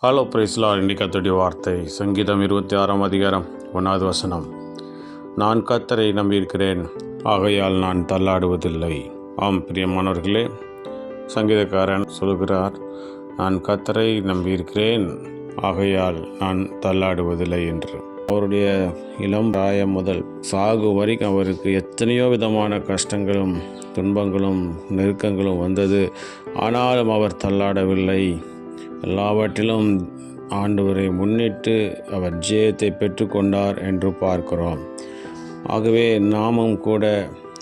Hello பிரைஸ்லா. இன்னைக்கு கர்த்தருடைய வார்த்தை சங்கீதம் 26 அதிகாரம் 1 நான் கர்த்தரை நம்பியிருக்கிறேன், ஆகையால் நான் தள்ளாடுவதில்லை. ஆம் பிரியமானவர்களே, சங்கீதக்காரன் சொல்கிறார், நான் கர்த்தரை நம்பியிருக்கிறேன், ஆகையால் நான் தள்ளாடுவதில்லை என்று. அவருடைய இளம் பிராயம் முதல் சாகு வரைக்கும் அவருக்கு எத்தனையோ விதமான கஷ்டங்களும் துன்பங்களும் நெருக்கங்களும் வந்தது. ஆனாலும் அவர் தள்ளாடவில்லை. எல்லாவற்றிலும் ஆண்டவரை முன்னிட்டு அவர் ஜெயத்தை பெற்றுக்கொண்டார் என்று பார்க்கிறோம். ஆகவே நாமும் கூட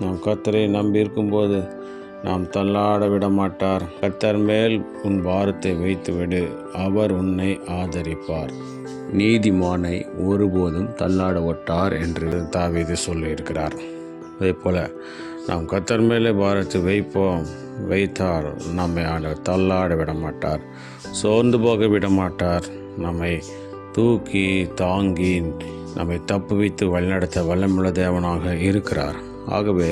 நாம் கர்த்தரை நம்பியிருக்கும்போது நாம் தள்ளாட விட மாட்டார். கர்த்தர் மேல் உன் பாரத்தை வைத்துவிடு, அவர் உன்னை ஆதரிப்பார். நீதிமானை ஒருபோதும் தள்ளாட ஒட்டார் என்று தாவீது சொல்லியிருக்கிறார். அதே போல் நாம் கர்த்தர் மேலே பாரத்தை வைத்தார் நம்மை ஆண்டவர் தள்ளாட விட மாட்டார், சோர்ந்து போக விட மாட்டார். நம்மை தூக்கி தாங்கி நம்மை தப்புவித்து வழிநடத்த வல்லமுள்ள தேவனாக இருக்கிறார். ஆகவே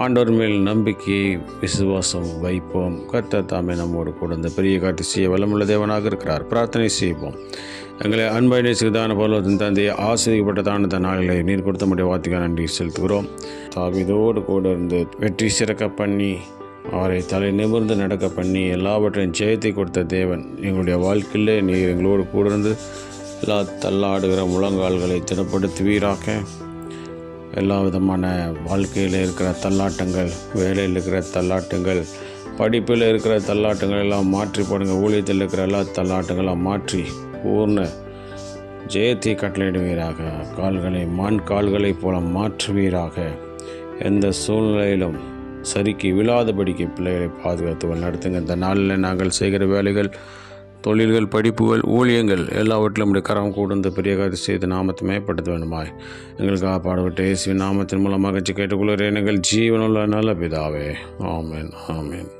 ஆண்டவர் மேல் நம்பிக்கையை விசுவாசம் வைப்போம். கர்த்தர் தாமே நம்மோடு கூட இந்த பெரிய காட்சி செய்ய வல்லமுள்ள தேவனாக இருக்கிறார். பிரார்த்தனை செய்வோம். எங்களை அன்பை நேசிதான பரலோகத்தின் தந்தையை ஆசீர்வதிக்கப்பட்டதான இந்த நாளிலே நீர் கொடுத்த முடிய வார்த்தைக்காக நன்றி செலுத்துகிறோம். தாவீதோடு கூட இருந்து வெற்றி சிறக்க பண்ணி அவரை தலை நிமிர்ந்து நடக்க பண்ணி எல்லாவற்றையும் ஜெயத்தை கொடுத்த தேவன் எங்களுடைய வாழ்க்கையிலே நீர் எங்களோடு கூட இருந்து எல்லா தள்ளாடுகிற முழங்கால்களை திடப்படுத்துவீராக. எல்லா விதமான வாழ்க்கையில் இருக்கிற தள்ளாட்டங்கள், வேலையில் இருக்கிற தள்ளாட்டங்கள், படிப்பில் இருக்கிற தள்ளாட்டங்கள் எல்லாம் மாற்றி போடுங்க. ஊழியத்தில் இருக்கிற எல்லா தள்ளாட்டங்களாம் மாற்றி பூர்ண ஜெயத்தை கட்டளையிடுவீராக. கால்களை மான் கால்களைப் போல மாற்றுவீராக. எந்த சூழ்நிலையிலும் சரிக்கு விழாதபடிக்கு பிள்ளைகளை பாதுகாத்து நடத்துங்க. இந்த நாளில் நாங்கள் செய்கிற வேலைகள், தொழில்கள், படிப்புகள், ஊழியங்கள் எல்லாவற்றிலும் நம்முடைய கரம் கூர்ந்து பெரிய காரியத்தை செய்து நாமத்தை மேம்படுத்த வேண்டுமாய் எங்களுக்காக பாடுபட்டு இயேசுவின் நாமத்தின் மூலமாக கேட்டுக்கொள்கிறேன் எங்கள் ஜீவனுள்ள நல்ல பிதாவே. ஆமென், ஆமென்.